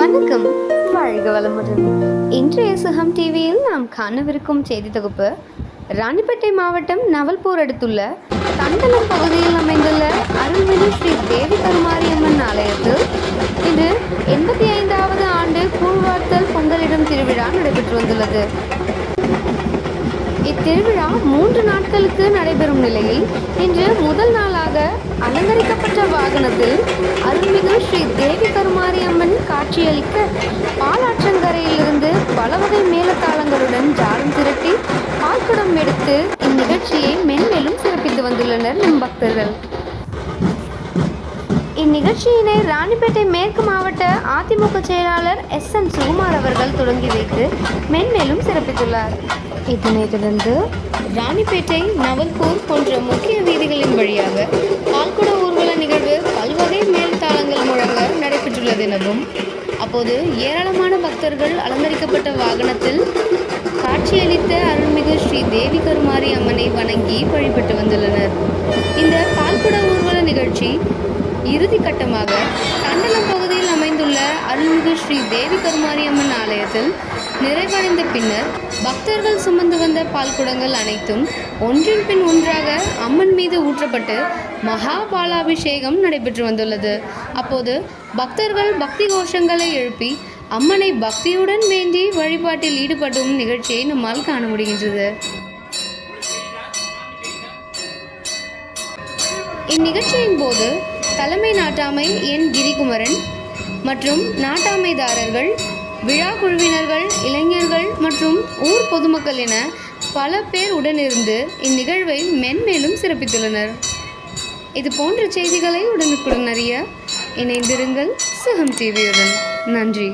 வணக்கம், வாழ்க வளமுடன். இன்றைய சுகம் டிவியில் நாம் காணவிருக்கும் செய்தி தொகுப்பு ராணிப்பேட்டை மாவட்டம் நவல்பூர் அடுத்துள்ள தண்டலம் பகுதியில் அமைந்துள்ள அருள்மிகு ஸ்ரீ தேவி கருமாரியம்மன் ஆலயத்தில் இன்று 85வது ஆண்டு கூழ்வார்த்தல் பொங்கலிடும் திருவிழா நடைபெற்று வந்துள்ளது. இத்திருவிழா 3 நாட்களுக்கு நடைபெறும் நிலையில் இன்று முதல் நாளாக அலங்கரிக்கப்பட்ட வாகனத்தில் அருள்மிகு ஸ்ரீ தேவி கருமாரியம்மன் காட்சியளிக்க பாலாற்றங்கரையிலிருந்து பல வகை மேளதாளங்களுடன் ஜாலம் திரட்டி பால்குடம் எடுத்து இந்நிகழ்ச்சியை மென்மேலும் சிறப்பித்து வந்துள்ளனர் நம் பக்தர்கள். இந்நிகழ்ச்சியினை ராணிப்பேட்டை மேற்கு மாவட்ட அதிமுக செயலாளர் SN சுகுமார் அவர்கள் தொடங்கி வைத்து மென்மேலும் சிறப்பித்துள்ளார். இதனைத் தொடர்ந்து ராணிப்பேட்டை, நவல்பூர் போன்ற முக்கிய வீதிகளின் வழியாக பால்குட ஊர்வல நிகழ்வு பல்வகை மேல்தாளங்கள் முழங்க நடைபெற்றுள்ளது எனவும் அப்போது ஏராளமான பக்தர்கள் அலங்கரிக்கப்பட்ட வாகனத்தில் காட்சியளித்த அருள்மிகு ஸ்ரீ தேவி கருமாரி அம்மனை வணங்கி வழிபட்டு வந்துள்ளனர். இந்த பால்குட ஊர்வல நிகழ்ச்சி இறுதி கட்டமாக தண்டலம் பகுதியில் அமைந்துள்ள அருள்மிகு ஸ்ரீ தேவி கருமாரியம்மன் ஆலயத்தில் நிறைவடைந்த பின்னர் பக்தர்கள் சுமந்து வந்த பால்குடங்கள் அனைத்தும் ஒன்றின் பின் ஒன்றாக அம்மன் மீது ஊற்றப்பட்டு மகா பாலாபிஷேகம் நடைபெற்று வந்துள்ளது. அப்போது பக்தர்கள் பக்தி கோஷங்களை எழுப்பி அம்மனை பக்தியுடன் வேண்டி வழிபாட்டில் ஈடுபடும் நிகழ்ச்சியை நம்மால் காண முடிகின்றது. இந்நிகழ்ச்சியின் போது தலைமை நாட்டாமை என் கிரிகுமரன் மற்றும் நாட்டாமைதாரர்கள், விழா குழுவினர்கள், இளைஞர்கள் மற்றும் ஊர் பொதுமக்கள் என பல பேர் உடனிருந்து இந்நிகழ்வை மென்மேலும் சிறப்பித்துள்ளனர். இது போன்ற செய்திகளை உடனுக்குடன் அறிய இணைந்திருங்கள் சுகம் டிவியுடன். நன்றி.